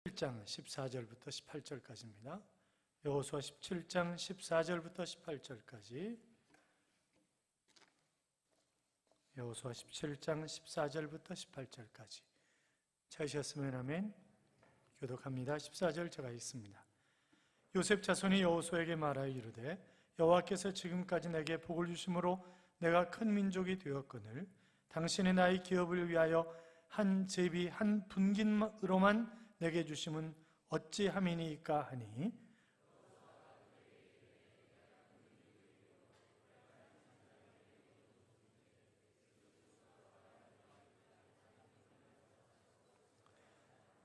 17장 14절부터 18절까지입니다. 여호수아 17장 14절부터 18절까지. 여호수아 17장 14절부터 18절까지. 찾으셨으면 아멘. 교독합니다. 14절 제가 읽습니다. 요셉 자손이 여호수아에게 말하여 이르되 여호와께서 지금까지 내게 복을 주심으로 내가 큰 민족이 되었거늘 당신의 나의 기업을 위하여 한 제비 한 분깃으로만 내게 주심은 어찌함이니까 하니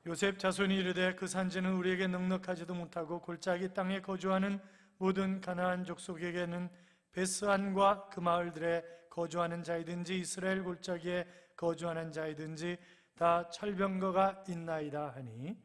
요셉 자손이 이르되 그 산지는 우리에게 넉넉하지도 못하고 골짜기 땅에 거주하는 모든 가나안 족속에게는 베스안과 그 마을들에 거주하는 자이든지 이스라엘 골짜기에 거주하는 자이든지 다 철병거가 있나이다 하니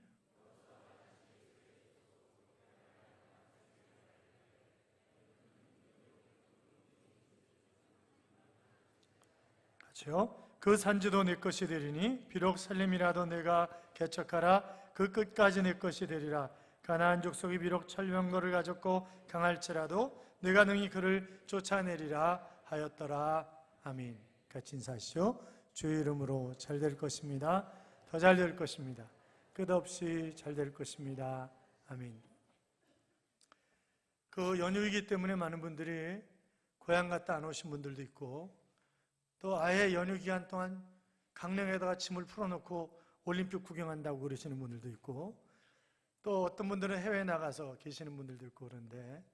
같이요. 그 산지도 내 것이 되리니 비록 살림이라도 내가 개척하라 그 끝까지 내 것이 되리라. 가나안 족속이 비록 철병거를 가졌고 강할지라도 내가 능히 그를 쫓아내리라 하였더라. 아멘. 같이 인사하시죠. 주의 이름으로 잘 될 것입니다. 더 잘 될 것입니다. 끝없이 잘 될 것입니다. 아멘. 그 연휴이기 때문에 많은 분들이 고향 갔다 안 오신 분들도 있고 또 아예 연휴 기간 동안 강릉에다가 짐을 풀어놓고 올림픽 구경한다고 그러시는 분들도 있고 또 어떤 분들은 해외에 나가서 계시는 분들도 있고 그런데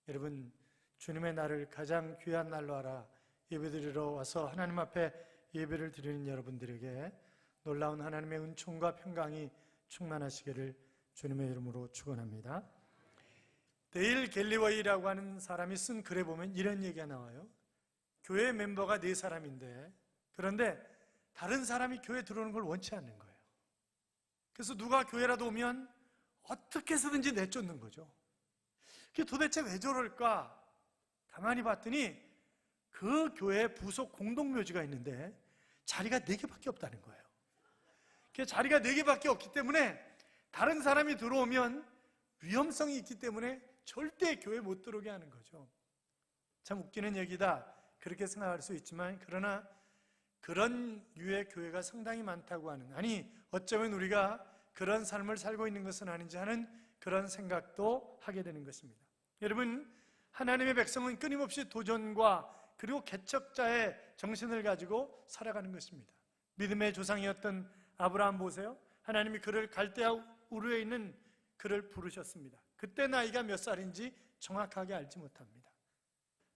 여러분 주님의 날을 가장 귀한 날로 알아 예배드리러 와서 하나님 앞에 예배를 드리는 여러분들에게 놀라운 하나님의 은총과 평강이 충만하시기를 주님의 이름으로 축원합니다. 데일 갤리웨이라고 하는 사람이 쓴 글에 보면 이런 얘기가 나와요. 교회 멤버가 4사람인데 그런데 다른 사람이 교회 들어오는 걸 원치 않는 거예요. 그래서 누가 교회라도 오면 어떻게 해서든지 내쫓는 거죠. 그게 도대체 왜 저럴까? 가만히 봤더니 그 교회 부속 공동묘지가 있는데 자리가 4개밖에 없다는 거예요. 그 자리가 4개밖에 없기 때문에 다른 사람이 들어오면 위험성이 있기 때문에 절대 교회 못 들어오게 하는 거죠. 참 웃기는 얘기다 그렇게 생각할 수 있지만 그러나 그런 유의 교회가 상당히 많다고 하는, 아니 어쩌면 우리가 그런 삶을 살고 있는 것은 아닌지 하는 그런 생각도 하게 되는 것입니다. 여러분 하나님의 백성은 끊임없이 도전과 그리고 개척자의 정신을 가지고 살아가는 것입니다. 믿음의 조상이었던 아브라함 보세요. 하나님이 그를 갈대아 우르에 있는 그를 부르셨습니다. 그때 나이가 몇 살인지 정확하게 알지 못합니다.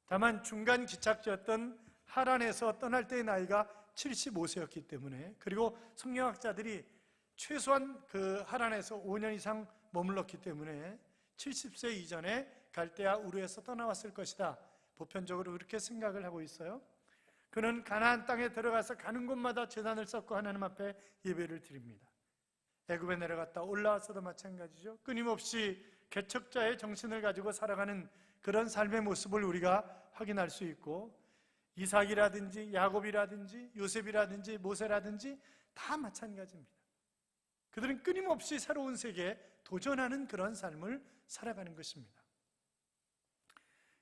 다만 중간 기착지였던 하란에서 떠날 때의 나이가 75세였기 때문에 그리고 성경학자들이 최소한 그 하란에서 5년 이상 머물렀기 때문에 70세 이전에 갈대아 우르에서 떠나왔을 것이다. 보편적으로 그렇게 생각을 하고 있어요. 그는 가나안 땅에 들어가서 가는 곳마다 제단을 쌓고 하나님 앞에 예배를 드립니다. 애굽에 내려갔다 올라와서도 마찬가지죠. 끊임없이 개척자의 정신을 가지고 살아가는 그런 삶의 모습을 우리가 확인할 수 있고 이삭이라든지 야곱이라든지 요셉이라든지 모세라든지 다 마찬가지입니다. 그들은 끊임없이 새로운 세계에 도전하는 그런 삶을 살아가는 것입니다.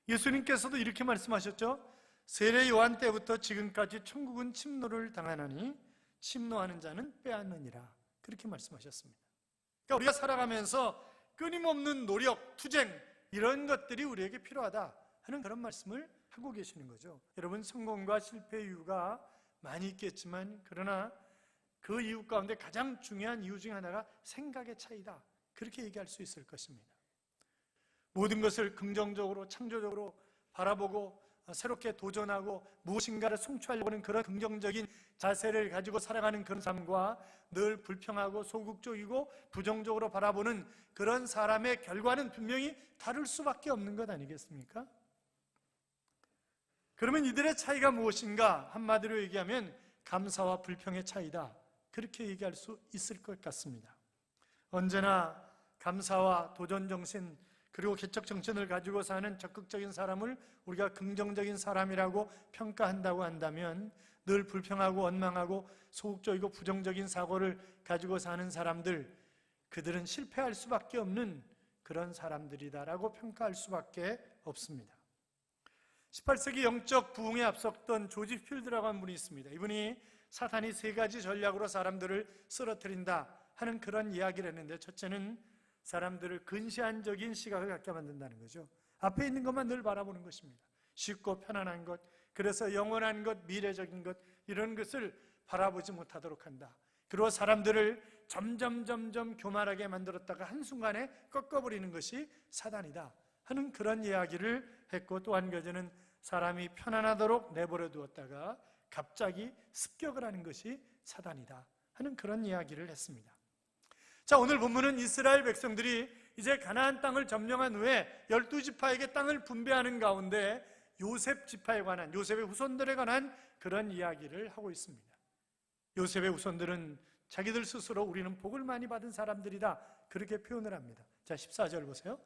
예수님께서도 이렇게 말씀하셨죠. 세례 요한 때부터 지금까지 천국은 침노를 당하나니 침노하는 자는 빼앗느니라. 그렇게 말씀하셨습니다. 그러니까 우리가 살아가면서 끊임없는 노력, 투쟁 이런 것들이 우리에게 필요하다 하는 그런 말씀을 하고 계시는 거죠. 여러분 성공과 실패의 이유가 많이 있겠지만 그러나 그 이유 가운데 가장 중요한 이유 중 하나가 생각의 차이다. 그렇게 얘기할 수 있을 것입니다. 모든 것을 긍정적으로 창조적으로 바라보고 새롭게 도전하고 무엇인가를 성취하려고 하는 그런 긍정적인 자세를 가지고 살아가는 그런 삶과 늘 불평하고 소극적이고 부정적으로 바라보는 그런 사람의 결과는 분명히 다를 수밖에 없는 것 아니겠습니까? 그러면 이들의 차이가 무엇인가? 한마디로 얘기하면 감사와 불평의 차이다. 그렇게 얘기할 수 있을 것 같습니다. 언제나 감사와 도전정신 그리고 개척 정신을 가지고 사는 적극적인 사람을 우리가 긍정적인 사람이라고 평가한다고 한다면 늘 불평하고 원망하고 소극적이고 부정적인 사고를 가지고 사는 사람들 그들은 실패할 수밖에 없는 그런 사람들이다라고 평가할 수밖에 없습니다. 18세기 영적 부흥에 앞섰던 조지 필드라고 하는 분이 있습니다. 이분이 사탄이 세 가지 전략으로 사람들을 쓰러뜨린다 하는 그런 이야기를 했는데, 첫째는 사람들을 근시안적인 시각을 갖게 만든다는 거죠. 앞에 있는 것만 늘 바라보는 것입니다. 쉽고 편안한 것, 그래서 영원한 것, 미래적인 것, 이런 것을 바라보지 못하도록 한다. 그리고 사람들을 점점 교만하게 만들었다가 한순간에 꺾어버리는 것이 사단이다 하는 그런 이야기를 했고, 또 한 가지는 사람이 편안하도록 내버려 두었다가 갑자기 습격을 하는 것이 사단이다 하는 그런 이야기를 했습니다. 자, 오늘 본문은 이스라엘 백성들이 이제 가나안 땅을 점령한 후에 12지파에게 땅을 분배하는 가운데 요셉 지파에 관한, 요셉의 후손들에 관한 그런 이야기를 하고 있습니다. 요셉의 후손들은 자기들 스스로 우리는 복을 많이 받은 사람들이다, 그렇게 표현을 합니다. 자, 14절 보세요.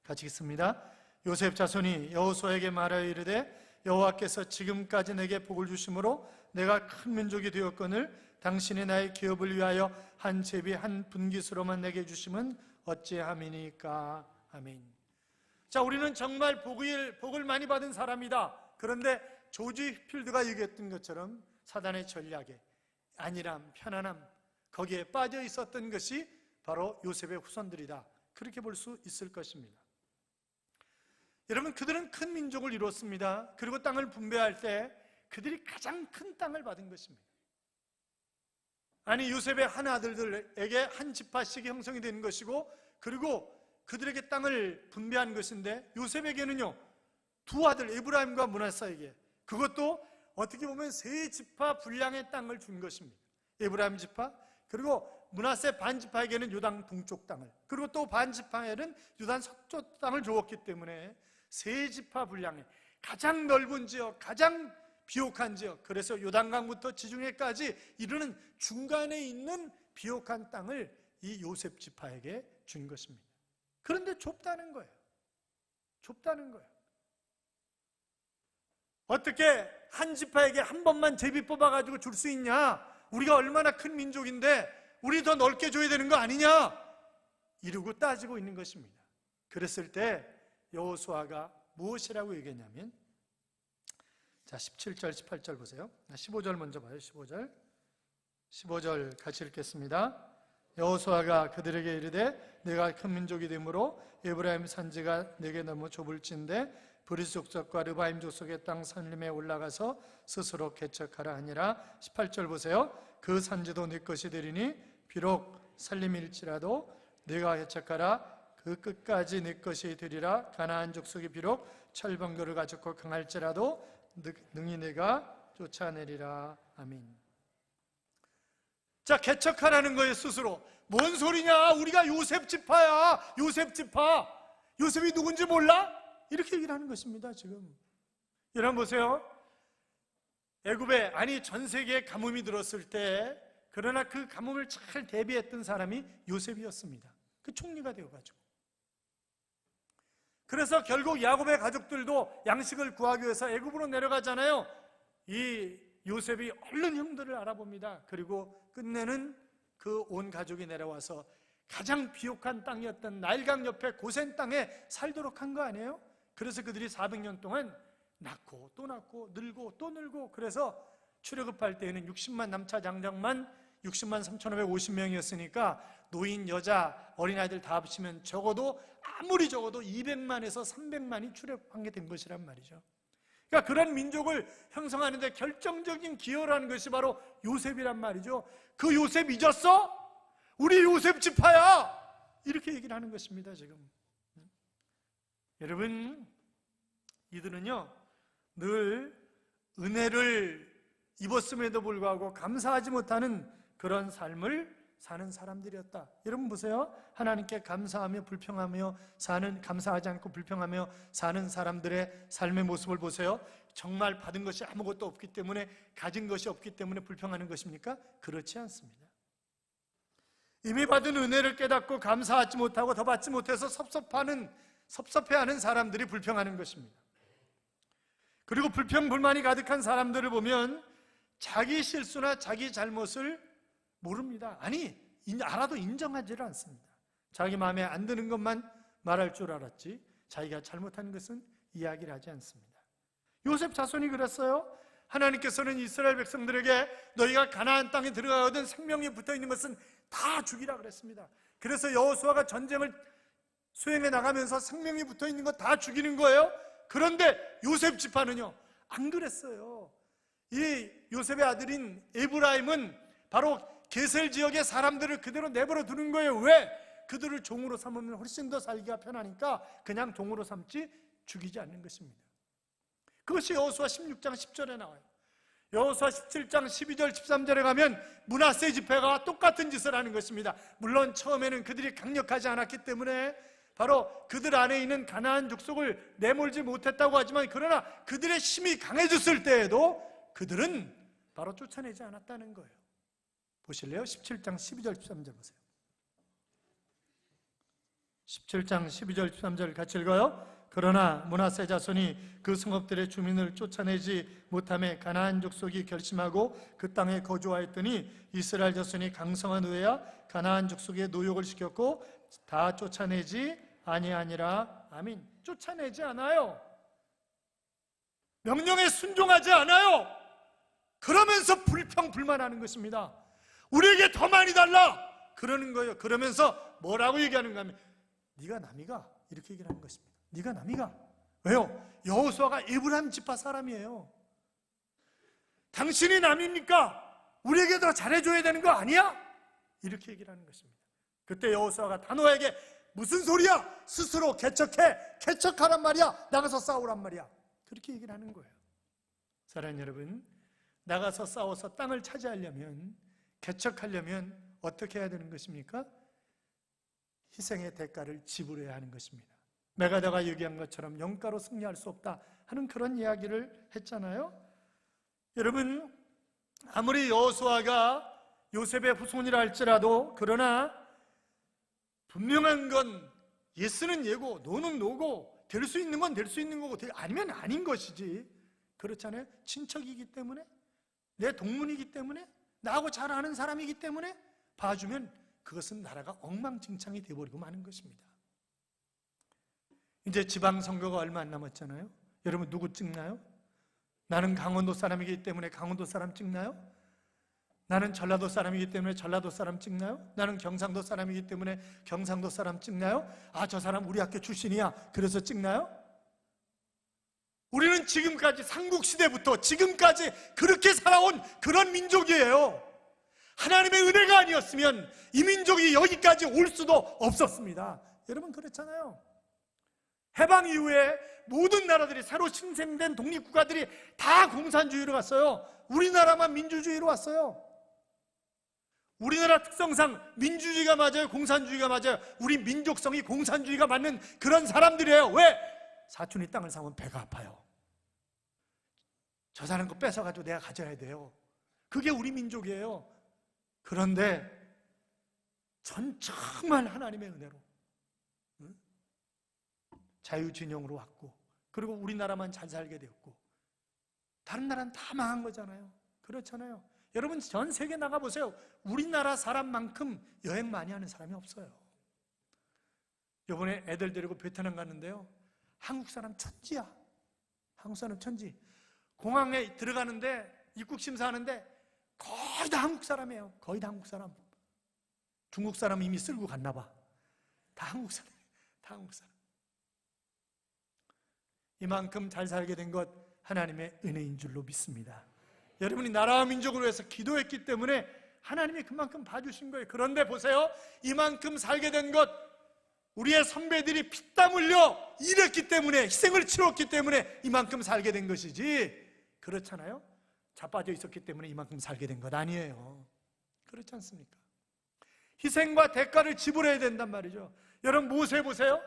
같이 읽습니다. 요셉 자손이 여호수아에게 말하여 이르되 여호와께서 지금까지 내게 복을 주심으로 내가 큰 민족이 되었거늘 당신이 나의 기업을 위하여 한 제비 한 분깃으로만 내게 주심은 어찌함이니까. 아멘. 자, 우리는 정말 복을 많이 받은 사람이다. 그런데 조지 필드가 얘기했던 것처럼 사단의 전략에 안일함, 편안함, 거기에 빠져 있었던 것이 바로 요셉의 후손들이다, 그렇게 볼 수 있을 것입니다. 여러분, 그들은 큰 민족을 이뤘습니다. 그리고 땅을 분배할 때 그들이 가장 큰 땅을 받은 것입니다. 아니, 요셉의 한 아들들에게 한 지파씩이 형성이 되는 것이고, 그리고 그들에게 땅을 분배한 것인데, 요셉에게는요 두 아들 에브라임과 므낫세에게, 그것도 어떻게 보면 세 지파 분량의 땅을 준 것입니다. 에브라임 지파, 그리고 므낫세 반 지파에게는 요단 동쪽 땅을, 그리고 또 반 지파에는 요단 서쪽 땅을 주었기 때문에 세 지파 분량의 가장 넓은 지역, 가장 비옥한 지역, 그래서 요단강부터 지중해까지 이르는 중간에 있는 비옥한 땅을 이 요셉 지파에게 준 것입니다. 그런데 좁다는 거예요. 좁다는 거예요. 어떻게 한 지파에게 한 번만 제비 뽑아가지고 줄 수 있냐? 우리가 얼마나 큰 민족인데 우리 더 넓게 줘야 되는 거 아니냐? 이러고 따지고 있는 것입니다. 그랬을 때 여호수아가 무엇이라고 얘기했냐면, 자, 17절 18절 보세요. 15절 먼저 봐요. 15절 같이 읽겠습니다. 여호수아가 그들에게 이르되 내가 큰 민족이 되므로 에브라임 산지가 내게 너무 좁을진데 브리스 족속과 르바임 족속의 땅 산림에 올라가서 스스로 개척하라 하니라. 18절 보세요. 그 산지도 네 것이 되리니 비록 산림일지라도 네가 개척하라. 그 끝까지 네 것이 되리라. 가나안 족속이 비록 철번거를 가졌고 강할지라도 능히 내가 쫓아내리라. 아멘. 자, 개척하라는 거예요. 스스로. 뭔 소리냐? 우리가 요셉 지파야. 요셉 지파. 요셉이 누군지 몰라? 이렇게 얘기를 하는 것입니다. 지금 여러분 보세요. 애굽에, 아니 전 세계에 가뭄이 들었을 때, 그러나 그 가뭄을 잘 대비했던 사람이 요셉이었습니다. 그 총리가 되어가지고. 그래서 결국 야곱의 가족들도 양식을 구하기 위해서 애굽으로 내려가잖아요. 이 요셉이 얼른 형들을 알아봅니다. 그리고 끝내는 그 온 가족이 내려와서 가장 비옥한 땅이었던 나일강 옆에 고센 땅에 살도록 한 거 아니에요? 그래서 그들이 400년 동안 낳고 또 낳고 늙고 또 늙고, 그래서 출애굽할 때에는 60만 남차 장정만 60만 3,550명이었으니까 노인, 여자, 어린아이들 다 합치면 적어도, 아무리 적어도 200만에서 300만이 출애굽한 게 된 것이란 말이죠. 그러니까 그런 민족을 형성하는 데 결정적인 기여를 하는 것이 바로 요셉이란 말이죠. 그 요셉 잊었어? 우리 요셉 지파야! 이렇게 얘기를 하는 것입니다. 지금 여러분, 이들은요 늘 은혜를 입었음에도 불구하고 감사하지 못하는 그런 삶을 사는 사람들이었다. 여러분 보세요. 하나님께 감사하며 불평하며 사는, 감사하지 않고 불평하며 사는 사람들의 삶의 모습을 보세요. 정말 받은 것이 아무것도 없기 때문에, 가진 것이 없기 때문에 불평하는 것입니까? 그렇지 않습니다. 이미 받은 은혜를 깨닫고 감사하지 못하고 더 받지 못해서 섭섭해하는 사람들이 불평하는 것입니다. 그리고 불평 불만이 가득한 사람들을 보면 자기 실수나 자기 잘못을 모릅니다. 아니, 알아도 인정하지를 않습니다. 자기 마음에 안 드는 것만 말할 줄 알았지 자기가 잘못한 것은 이야기를 하지 않습니다. 요셉 자손이 그랬어요. 하나님께서는 이스라엘 백성들에게 너희가 가나안 땅에 들어가거든 생명이 붙어있는 것은 다 죽이라 그랬습니다. 그래서 여호수아가 전쟁을 수행해 나가면서 생명이 붙어있는 거 다 죽이는 거예요. 그런데 요셉 지파는요 안 그랬어요. 이 요셉의 아들인 에브라임은 바로 게셀 지역의 사람들을 그대로 내버려 두는 거예요. 왜? 그들을 종으로 삼으면 훨씬 더 살기가 편하니까 그냥 종으로 삼지 죽이지 않는 것입니다. 그것이 여호수아 16장 10절에 나와요. 여호수아 17장 12절 13절에 가면 므낫세 지파가 똑같은 짓을 하는 것입니다. 물론 처음에는 그들이 강력하지 않았기 때문에 바로 그들 안에 있는 가나안 족속을 내몰지 못했다고 하지만 그러나 그들의 힘이 강해졌을 때에도 그들은 바로 쫓아내지 않았다는 거예요. 보실래요? 17장 12절 13절 보세요. 17장 12절 13절 같이 읽어요. 그러나 므낫세 자손이 그 성읍들의 주민을 쫓아내지 못하며 가나안 족속이 결심하고 그 땅에 거주하였더니 이스라엘 자손이 강성한 후에야 가나안 족속의 노역을 시켰고 다 쫓아내지 아니하니라. 아멘. 쫓아내지 않아요. 명령에 순종하지 않아요. 그러면서 불평불만하는 것입니다. 우리에게 더 많이 달라 그러는 거예요. 그러면서 뭐라고 얘기하는가 하면 네가 남이가 이렇게 얘기를 하는 것입니다. 네가 남이가. 왜요? 여호수아가 에브라임 지파 사람이에요. 당신이 남입니까? 우리에게 더 잘해줘야 되는 거 아니야? 이렇게 얘기를 하는 것입니다. 그때 여호수아가 단호하게 무슨 소리야? 스스로 개척하란 말이야. 나가서 싸우란 말이야. 그렇게 얘기를 하는 거예요. 사랑하는 여러분, 나가서 싸워서 땅을 차지하려면, 개척하려면 어떻게 해야 되는 것입니까? 희생의 대가를 지불해야 하는 것입니다. 메가다가 얘기한 것처럼 영가로 승리할 수 없다 하는 그런 이야기를 했잖아요. 여러분, 아무리 여호수아가 요셉의 후손이라 할지라도 그러나 분명한 건 예스는 예고 노는 노고 될 수 있는 건 될 수 있는 거고 아니면 아닌 것이지. 그렇잖아요. 친척이기 때문에, 내 동문이기 때문에, 나하고 잘 아는 사람이기 때문에 봐주면 그것은 나라가 엉망진창이 되어버리고 마는 것입니다. 이제 지방선거가 얼마 안 남았잖아요. 여러분 누구 찍나요? 나는 강원도 사람이기 때문에 강원도 사람 찍나요? 나는 전라도 사람이기 때문에 전라도 사람 찍나요? 나는 경상도 사람이기 때문에 경상도 사람 찍나요? 아, 저 사람 우리 학교 출신이야 그래서 찍나요? 우리는 지금까지 삼국시대부터 지금까지 그렇게 살아온 그런 민족이에요. 하나님의 은혜가 아니었으면 이 민족이 여기까지 올 수도 없었습니다. 여러분 그렇잖아요. 해방 이후에 모든 나라들이 새로 신생된 독립국가들이 다 공산주의로 갔어요. 우리나라만 민주주의로 왔어요. 우리나라 특성상 민주주의가 맞아요? 공산주의가 맞아요? 우리 민족성이 공산주의가 맞는 그런 사람들이에요. 왜? 사촌이 땅을 사면 배가 아파요. 저 사람 거 뺏어가지고 내가 가져야 돼요. 그게 우리 민족이에요. 그런데 전 정말 하나님의 은혜로 자유진영으로 왔고, 그리고 우리나라만 잘 살게 되었고 다른 나라는 다 망한 거잖아요. 그렇잖아요. 여러분 전 세계 나가보세요. 우리나라 사람만큼 여행 많이 하는 사람이 없어요. 이번에 애들 데리고 베트남 갔는데요, 한국 사람 천지야. 한국 사람 천지. 공항에 들어가는데 입국 심사하는데 거의 다 한국 사람이에요. 거의 다 한국 사람. 중국 사람 이미 쓸고 갔나 봐. 다 한국 사람. 다 한국 사람. 이만큼 잘 살게 된 것 하나님의 은혜인 줄로 믿습니다. 여러분이 나라와 민족을 위해서 기도했기 때문에 하나님이 그만큼 봐주신 거예요. 그런데 보세요, 이만큼 살게 된 것 우리의 선배들이 피땀 흘려 일했기 때문에, 희생을 치렀기 때문에 이만큼 살게 된 것이지, 그렇잖아요. 자빠져 있었기 때문에 이만큼 살게 된 것 아니에요. 그렇지 않습니까? 희생과 대가를 지불해야 된단 말이죠. 여러분 모세 보세요.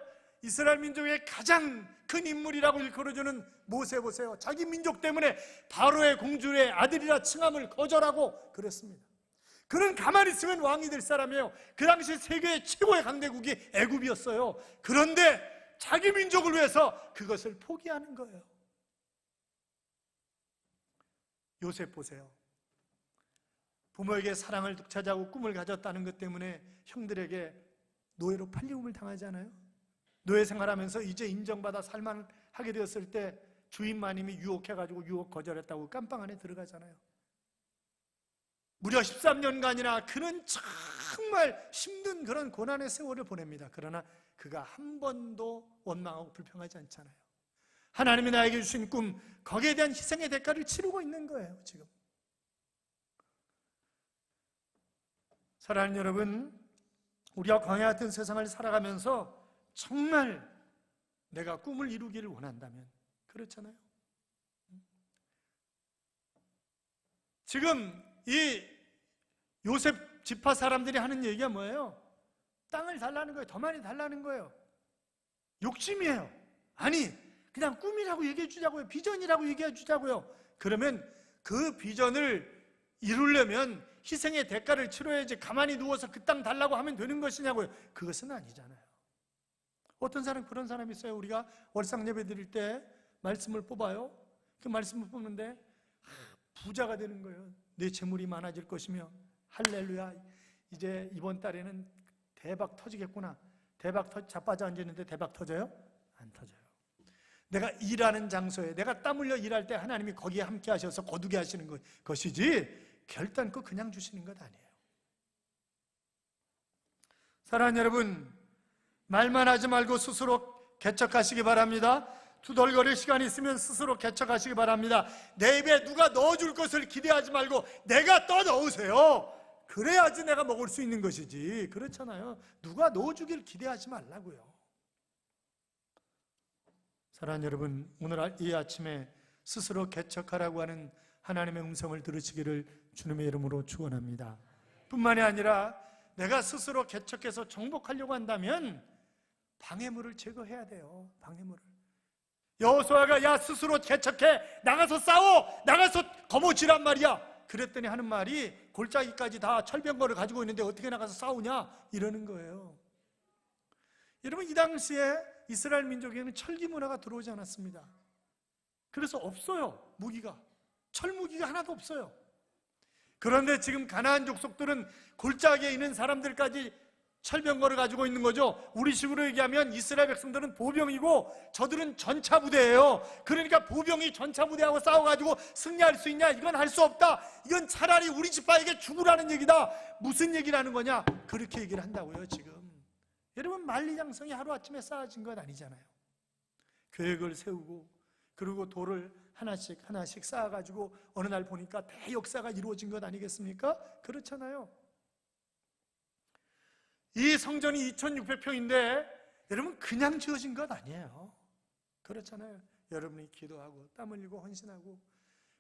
이스라엘 민족의 가장 큰 인물이라고 일컬어주는 모세 보세요. 자기 민족 때문에 바로의 공주의 아들이라 칭함을 거절하고 그랬습니다. 그는 가만히 있으면 왕이 될 사람이에요. 그 당시 세계 최고의 강대국이 애굽이었어요. 그런데 자기 민족을 위해서 그것을 포기하는 거예요. 요셉 보세요. 부모에게 사랑을 되찾아고 꿈을 가졌다는 것 때문에 형들에게 노예로 팔림을 당하지 않아요? 노예 생활하면서 이제 인정받아 살만하게 되었을 때 주인 마님이 유혹해가지고 유혹 거절했다고 깜빵 안에 들어가잖아요. 무려 13년간이나 그는 정말 힘든 그런 고난의 세월을 보냅니다. 그러나 그가 한 번도 원망하고 불평하지 않잖아요. 하나님이 나에게 주신 꿈, 거기에 대한 희생의 대가를 치르고 있는 거예요, 지금. 사랑하는 여러분, 우리가 광야 같은 세상을 살아가면서 정말 내가 꿈을 이루기를 원한다면, 그렇잖아요. 지금 이 요셉 지파 사람들이 하는 얘기가 뭐예요? 땅을 달라는 거예요. 더 많이 달라는 거예요. 욕심이에요. 아니, 그냥 꿈이라고 얘기해 주자고요. 비전이라고 얘기해 주자고요. 그러면 그 비전을 이루려면 희생의 대가를 치러야지 가만히 누워서 그 땅 달라고 하면 되는 것이냐고요. 그것은 아니잖아요. 어떤 사람, 그런 사람이 있어요. 우리가 월상 예배 드릴 때 말씀을 뽑아요. 그 말씀을 뽑는데 부자가 되는 거예요. 내 재물이 많아질 것이며, 할렐루야, 이제 이번 달에는 대박 터지겠구나. 자빠져 앉았는데 대박 터져요? 안 터져요. 내가 일하는 장소에 내가 땀 흘려 일할 때 하나님이 거기에 함께 하셔서 거두게 하시는 것이지 결단코 그냥 주시는 것 아니에요. 사랑하는 여러분, 말만 하지 말고 스스로 개척하시기 바랍니다. 투덜거릴 시간이 있으면 스스로 개척하시기 바랍니다. 내 입에 누가 넣어줄 것을 기대하지 말고 내가 떠넣으세요. 그래야지 내가 먹을 수 있는 것이지. 그렇잖아요. 누가 넣어주길 기대하지 말라고요. 사랑하는 여러분, 오늘 이 아침에 스스로 개척하라고 하는 하나님의 음성을 들으시기를 주님의 이름으로 축원합니다. 뿐만이 아니라 내가 스스로 개척해서 정복하려고 한다면 방해물을 제거해야 돼요. 방해물을. 여호수아가 야 스스로 개척해, 나가서 싸워, 나가서 거머쥐란 말이야. 그랬더니 하는 말이 골짜기까지 다 철병거를 가지고 있는데 어떻게 나가서 싸우냐 이러는 거예요. 여러분, 이 당시에 이스라엘 민족에는 철기 문화가 들어오지 않았습니다. 그래서 없어요. 무기가, 철무기가 하나도 없어요. 그런데 지금 가나안 족속들은 골짜기에 있는 사람들까지 철병거를 가지고 있는 거죠. 우리식으로 얘기하면 이스라엘 백성들은 보병이고 저들은 전차부대예요. 그러니까 보병이 전차부대하고 싸워가지고 승리할 수 있냐? 이건 할 수 없다. 이건 차라리 우리 지파에게 죽으라는 얘기다. 무슨 얘기라는 거냐? 그렇게 얘기를 한다고요, 지금. 여러분, 만리장성이 하루아침에 쌓아진 건 아니잖아요. 계획을 세우고 그리고 돌을 하나씩 쌓아가지고 어느 날 보니까 대역사가 이루어진 것 아니겠습니까? 그렇잖아요. 이 성전이 2600평인데 여러분 그냥 지어진 것 아니에요. 그렇잖아요. 여러분이 기도하고 땀 흘리고 헌신하고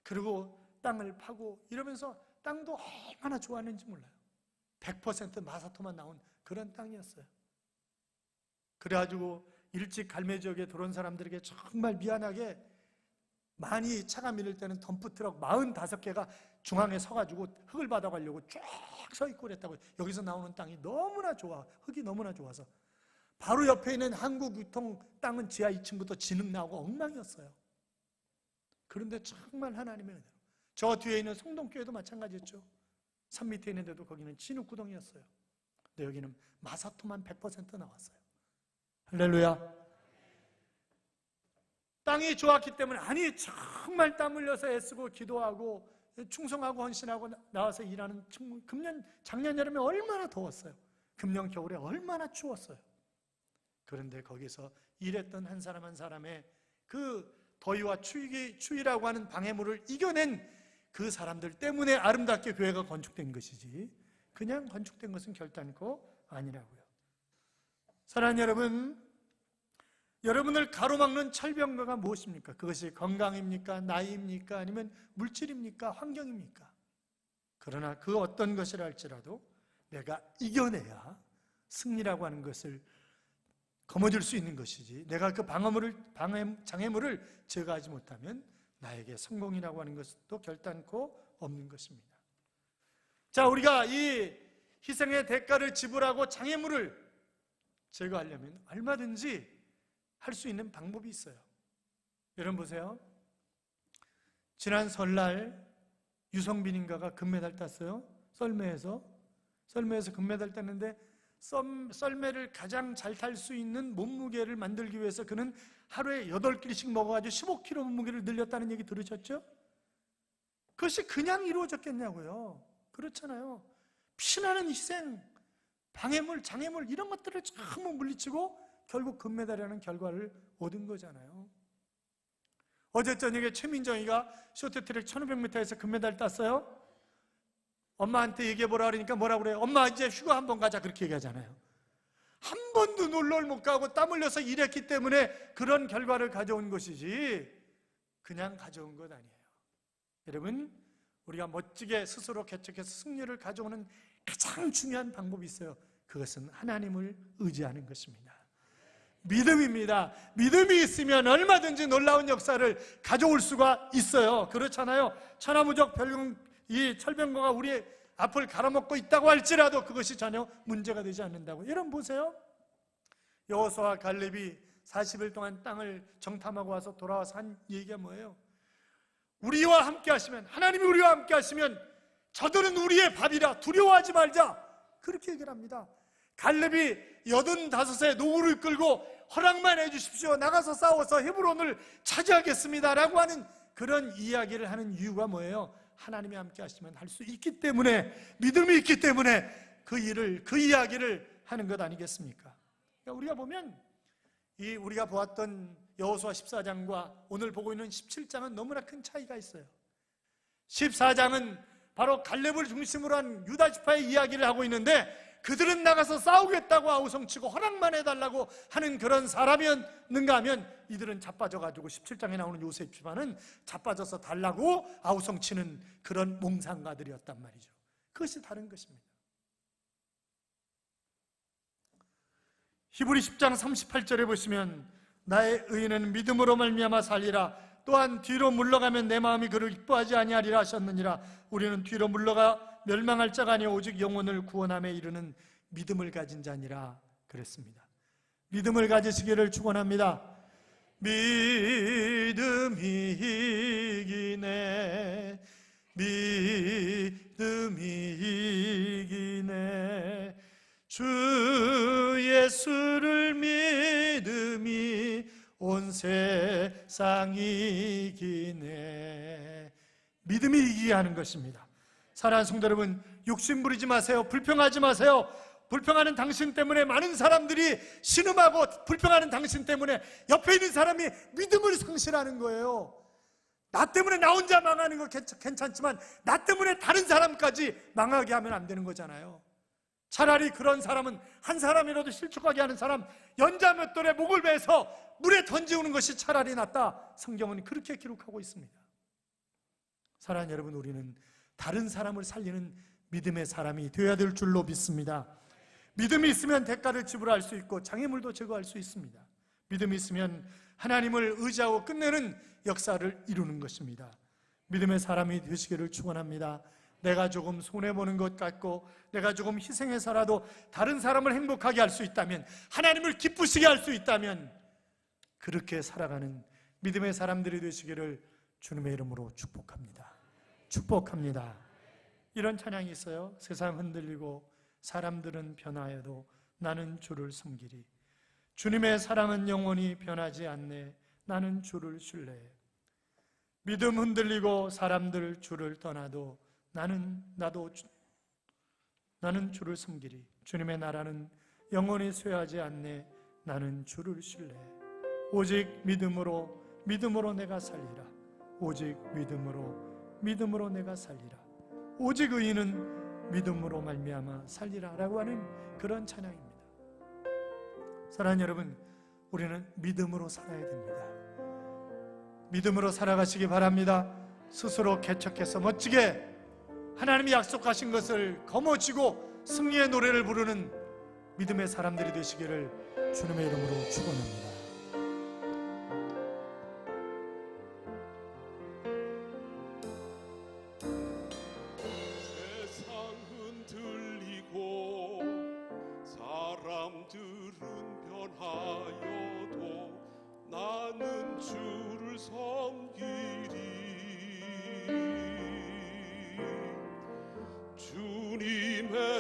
그리고 땅을 파고 이러면서 땅도 얼마나 좋아하는지 몰라요. 100% 마사토만 나온 그런 땅이었어요. 그래가지고 일찍 갈매 지역에 들어온 사람들에게 정말 미안하게 많이 차가 밀릴 때는 덤프트럭 45개가 중앙에 서가지고 흙을 받아가려고 쫙 서 있고 그랬다고요. 여기서 나오는 땅이 너무나 좋아. 흙이 너무나 좋아서. 바로 옆에 있는 한국유통 땅은 지하 2층부터 진흙 나오고 엉망이었어요. 그런데 정말 하나님의 은혜로. 저 뒤에 있는 성동교회도 마찬가지였죠. 산 밑에 있는데도 거기는 진흙구덩이였어요. 근데 여기는 마사토만 100% 나왔어요. 할렐루야. 땅이 좋았기 때문에, 아니 정말 땀 흘려서 애쓰고 기도하고 충성하고 헌신하고 나와서 일하는 작년 여름에 얼마나 더웠어요. 금년 겨울에 얼마나 추웠어요. 그런데 거기서 일했던 한 사람 한 사람의 그 더위와 추위라고 하는 방해물을 이겨낸 그 사람들 때문에 아름답게 교회가 건축된 것이지 그냥 건축된 것은 결단코 아니라고요. 사랑하는 여러분, 여러분을 가로막는 철병거가 무엇입니까? 그것이 건강입니까? 나이입니까? 아니면 물질입니까? 환경입니까? 그러나 그 어떤 것이라 할지라도 내가 이겨내야 승리라고 하는 것을 거머쥘 수 있는 것이지, 내가 그 장애물을 제거하지 못하면 나에게 성공이라고 하는 것도 결단코 없는 것입니다. 자, 우리가 이 희생의 대가를 지불하고 장애물을 제거하려면 얼마든지 할 수 있는 방법이 있어요. 여러분 보세요. 지난 설날 유성빈인가가 금메달 땄어요. 썰매에서 금메달 땄는데 썰매를 가장 잘 탈 수 있는 몸무게를 만들기 위해서 그는 하루에 8끼씩 먹어가지고 15kg 몸무게를 늘렸다는 얘기 들으셨죠? 그것이 그냥 이루어졌겠냐고요. 그렇잖아요. 피나는 희생, 방해물, 장애물 이런 것들을 전부 물리치고 결국 금메달이라는 결과를 얻은 거잖아요. 어제 저녁에 최민정이가 쇼트트랙 1500m에서 금메달 땄어요. 엄마한테 얘기해보라 그러니까 뭐라 그래요? 엄마 이제 휴가 한번 가자 그렇게 얘기하잖아요. 한 번도 놀러를 못 가고 땀 흘려서 일했기 때문에 그런 결과를 가져온 것이지 그냥 가져온 것 아니에요. 여러분, 우리가 멋지게 스스로 개척해서 승리를 가져오는 가장 중요한 방법이 있어요. 그것은 하나님을 의지하는 것입니다. 믿음입니다. 믿음이 있으면 얼마든지 놀라운 역사를 가져올 수가 있어요. 그렇잖아요. 천하무적 이 철병거가 우리의 앞을 갈아먹고 있다고 할지라도 그것이 전혀 문제가 되지 않는다고. 여러분 보세요. 여호수아와 갈렙이 40일 동안 땅을 정탐하고 와서 돌아와서 한 얘기가 뭐예요? 우리와 함께 하시면, 하나님이 우리와 함께 하시면 저들은 우리의 밥이라 두려워하지 말자, 그렇게 얘기를 합니다. 갈렙이 85세 노구를 끌고 허락만 해주십시오, 나가서 싸워서 헤브론을 차지하겠습니다 라고 하는 그런 이야기를 하는 이유가 뭐예요? 하나님이 함께 하시면 할 수 있기 때문에, 믿음이 있기 때문에 그 이야기를 하는 것 아니겠습니까? 그러니까 우리가 보면 우리가 보았던 여호수아 14장과 오늘 보고 있는 17장은 너무나 큰 차이가 있어요. 14장은 바로 갈렙을 중심으로 한 유다 지파의 이야기를 하고 있는데, 그들은 나가서 싸우겠다고 아우성치고 허락만 해달라고 하는 그런 사람이었는가 하면 이들은 자빠져가지고 17장에 나오는 요셉 집안은 자빠져서 달라고 아우성치는 그런 몽상가들이었단 말이죠. 그것이 다른 것입니다. 히브리 10장 38절에 보시면 나의 의인은 믿음으로 말미암아 살리라, 또한 뒤로 물러가면 내 마음이 그를 기뻐하지 아니하리라 하셨느니라. 우리는 뒤로 물러가 멸망할 자가 아니요 오직 영혼을 구원함에 이르는 믿음을 가진 자니라 그랬습니다. 믿음을 가지시기를 축원합니다. 믿음이 이기네, 믿음이 이기네, 주 예수를 믿음이 온 세상 이기네. 믿음이 이기게 하는 것입니다. 사랑하는 성도 여러분, 욕심 부리지 마세요. 불평하지 마세요. 불평하는 당신 때문에 많은 사람들이 신음하고, 불평하는 당신 때문에 옆에 있는 사람이 믿음을 상실하는 거예요. 나 때문에 나 혼자 망하는 거 괜찮지만 나 때문에 다른 사람까지 망하게 하면 안 되는 거잖아요. 차라리 그런 사람은 한 사람이라도 실족하게 하는 사람 연자 몇 돌에 목을 베서 물에 던지우는 것이 차라리 낫다. 성경은 그렇게 기록하고 있습니다. 사랑하는 여러분, 우리는 다른 사람을 살리는 믿음의 사람이 되어야 될 줄로 믿습니다. 믿음이 있으면 대가를 지불할 수 있고 장애물도 제거할 수 있습니다. 믿음이 있으면 하나님을 의지하고 끝내는 역사를 이루는 것입니다. 믿음의 사람이 되시기를 축원합니다. 내가 조금 손해보는 것 같고 내가 조금 희생해서라도 다른 사람을 행복하게 할 수 있다면, 하나님을 기쁘시게 할 수 있다면 그렇게 살아가는 믿음의 사람들이 되시기를 주님의 이름으로 축복합니다. 축복합니다. 이런 찬양이 있어요. 세상 흔들리고 사람들은 변하여도 나는 주를 섬기리. 주님의 사랑은 영원히 변하지 않네. 나는 주를 신뢰해. 믿음 흔들리고 사람들 주를 떠나도 나는 주를 섬기리. 주님의 나라는 영원히 쇠하지 않네. 나는 주를 신뢰해. 오직 믿음으로 내가 살리라. 오직 믿음으로 내가 살리라. 오직 의인은 믿음으로 말미암아 살리라 라고 하는 그런 찬양입니다. 사랑하는 여러분, 우리는 믿음으로 살아야 됩니다. 믿음으로 살아가시기 바랍니다. 스스로 개척해서 멋지게 하나님이 약속하신 것을 거머쥐고 승리의 노래를 부르는 믿음의 사람들이 되시기를 주님의 이름으로 축원합니다.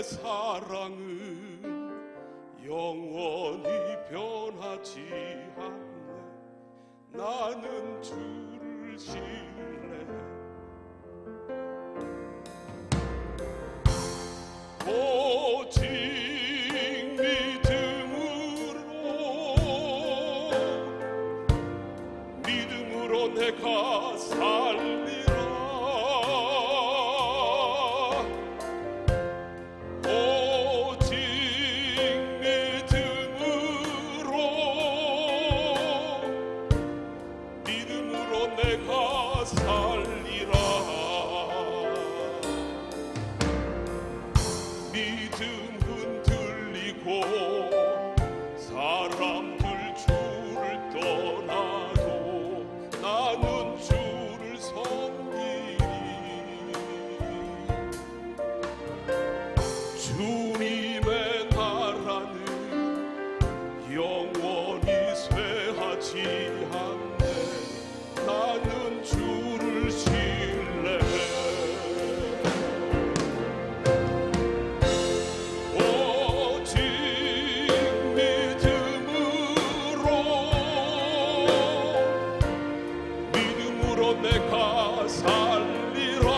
주님의 사랑은 영원히 변하지 않네. 나는 주를 신뢰해. 오직 믿음으로 내가 살리라. 오직 믿음으로 내가 살리라. 믿음 흔들리고 사람들 주를 떠나도 나는 주를 섬기리. 주님의 나라는 영원히 쇠하지 않네. 나는 주를 신뢰해. 오직 믿음으로 내가 살리라.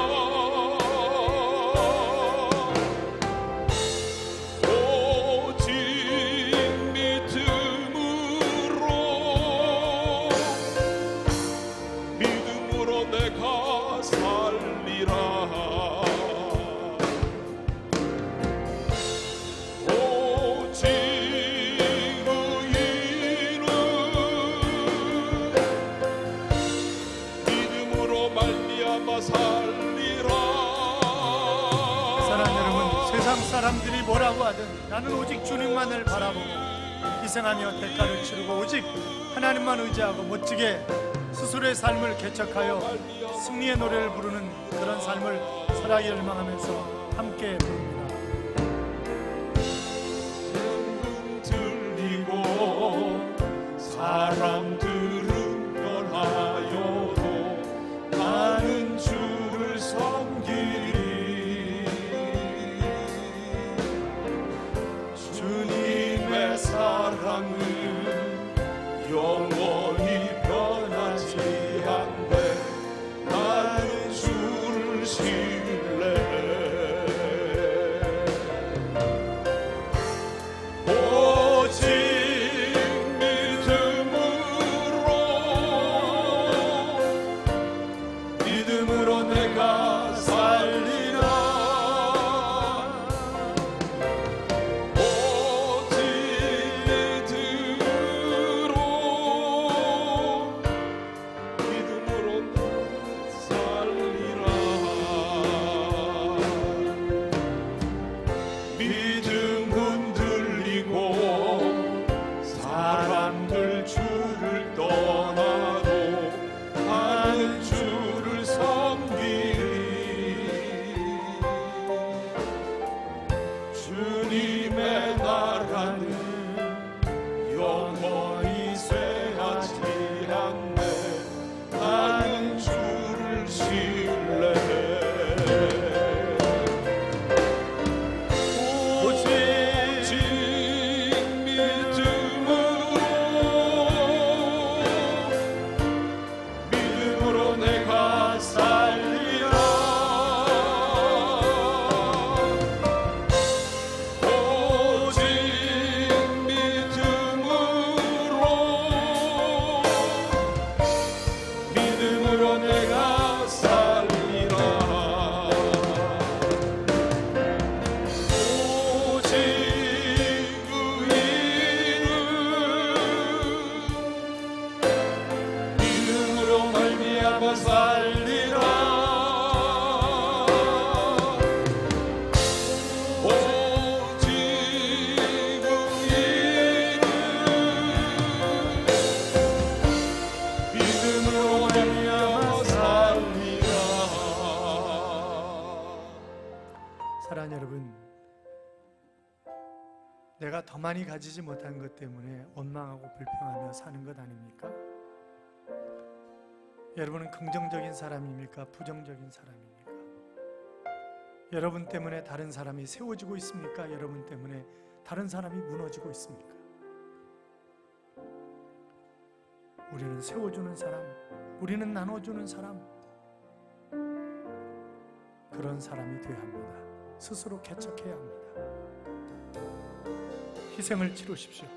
오직 믿음으로 내가 살리라. 오직 의인은 믿음으로 말미암아 살리라. 사랑하는 여러분, 세상 사람들이 뭐라고 하든 나는 오직 주님만을 바라보고 희생하며 대가를 치르고 오직 하나님만 의지하고 멋지게 스스로의 삶을 개척하여 승리의 노래를 부르는 그런 삶을 살아가기 열망하면서 함께 부릅니다. 흔들리고 사람들은 변하여도 나는 주를 섬기리. 주님의 사랑은 영원히 변하지 않네. 나는 주를 신뢰해. 오직 믿음으로 내가 살리라. 오직 믿음으로 살리라. 믿음 흔들리고 사람들 주를 떠나도 나는 주를 섬기리. 주님의 나라는 영원히 쇠하지 않네. 나는 주를 신뢰해. 오직 믿음으로 내가 살리라. 오직 믿음으로 내가 살리라. 오직 의인은 믿음으로 말미암아 살리라. 오직 의인은 믿음으로 말미암아 살리라. 사랑하는 여러분, 내가 더 많이 가지지 못한 것 때문에 원망하고 불평하며 사는 것 아닙니까? 여러분은 긍정적인 사람입니까? 부정적인 사람입니까? 여러분 때문에 다른 사람이 세워지고 있습니까? 여러분 때문에 다른 사람이 무너지고 있습니까? 우리는 세워주는 사람, 우리는 나눠주는 사람, 그런 사람이 되어야 합니다. 스스로 개척해야 합니다. 희생을 치르십시오.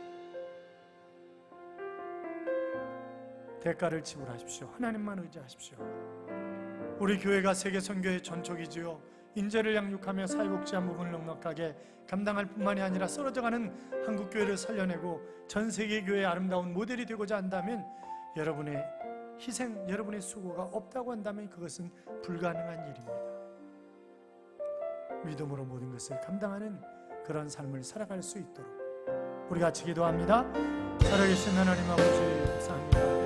대가를 지불하십시오. 하나님만 의지하십시오. 우리 교회가 세계 선교의 전촉이지요. 인재를 양육하며 사회복지한 부분을 넉넉하게 감당할 뿐만이 아니라 쓰러져가는 한국교회를 살려내고 전 세계 교회의 아름다운 모델이 되고자 한다면 여러분의 희생, 여러분의 수고가 없다고 한다면 그것은 불가능한 일입니다. 믿음으로 모든 것을 감당하는 그런 삶을 살아갈 수 있도록 우리 같이 기도합니다. 살아계신 하나님 아버지 감사합니다.